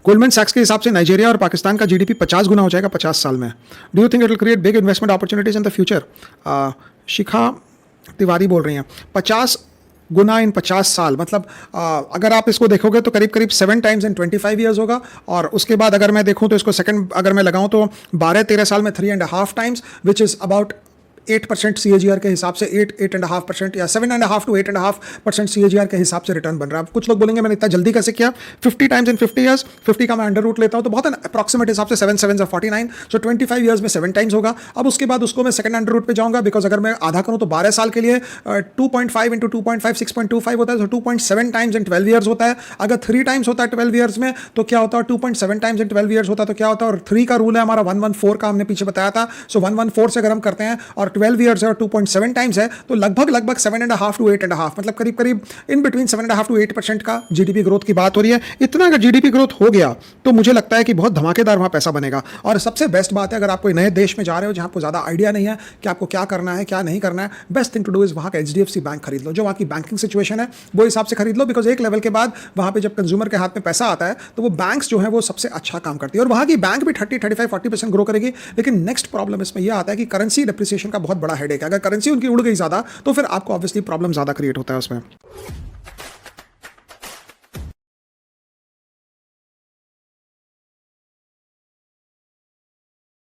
Goldman सैक्स के हिसाब से नाइजीरिया और पाकिस्तान का जीडीपी 50 गुना हो जाएगा 50 साल में। Do you think it will create big investment opportunities in the future? Shikha Tiwari बोल रही हैं 50 गुना इन 50 साल, मतलब अगर आप इसको देखोगे तो करीब करीब 7 टाइम्स इन 25 ईयर्स होगा। और उसके बाद अगर मैं देखूं तो इसको सेकंड अगर मैं लगाऊं तो 12-13 साल में 3.5 times, which is about 8% CAGR के हिसाब से 8.5% या 7.5 to 8.5% CAGR के हिसाब से रिटर्न बन रहा है। कुछ लोग बोलेंगे मैंने इतना जल्दी कैसे किया? 50 टाइम्स इन 50 ईयर्स, 50 का मैं अंडर रूट लेता हूँ तो बहुत अप्रॉक्सीमेट हिसाब से 7 7 49, सो 25 ईयर्स में 7 टाइम्स होगा। अब उसके बाद उसको मैं सेकंड अंडर रूट पे जाऊंगा, बिकॉज अगर मैं आधा करूँ तो 12 साल के लिए 2.5 इंटू 2.5 6.25 होता है, तो 2.7 टाइम्स इन 12 ईयर्स होता है। अगर 3 टाइम्स होता है 12 ईयर्स में तो क्या होता है? 2.7 टाइम्स इन 12 ईयर्स होता है तो क्या होता है? और 3 का रूल है हमारा 114 का, हमने पीछे बताया था। सो 114 से अगर हम करते हैं और 12 ईयर्स है और 2.7 टाइम्स है तो लगभग 7.5 to 8.5, मतलब करीब करीब इन बिटवीन 7.5 to 8% का जीडीपी ग्रोथ की बात हो रही है। इतना अगर जीडीपी ग्रोथ हो गया तो मुझे लगता है कि बहुत धमाकेदार वहां पैसा बनेगा। और सबसे बेस्ट बात है, अगर आप कोई नए देश में जा रहे हो जहां आपको ज्यादा आइडिया नहीं है कि आपको क्या करना है क्या नहीं करना है, best thing to do is वहां का HDFC बैंक खरीद लो। जो वहां की बैंकिंग सिचुएशन है वो हिसाब से खरीद लो, बिकॉज एक लेवल के बाद वहां पे जब कंज्यूमर के हाथ में पैसा आता है तो वो बैंक्स जो है वो सबसे अच्छा काम करती है। और वहां की बैंक भी 30-35-40% ग्रो करेगी। लेकिन नेक्स्ट प्रॉब्लम इसमें यह आता है कि करेंसी डिप्रिसिएशन का बहुत बड़ा हेडेक है। अगर करेंसी उनकी उड़ गई ज्यादा तो फिर आपको ऑब्वियसली प्रॉब्लम ज्यादा क्रिएट होता है उसमें।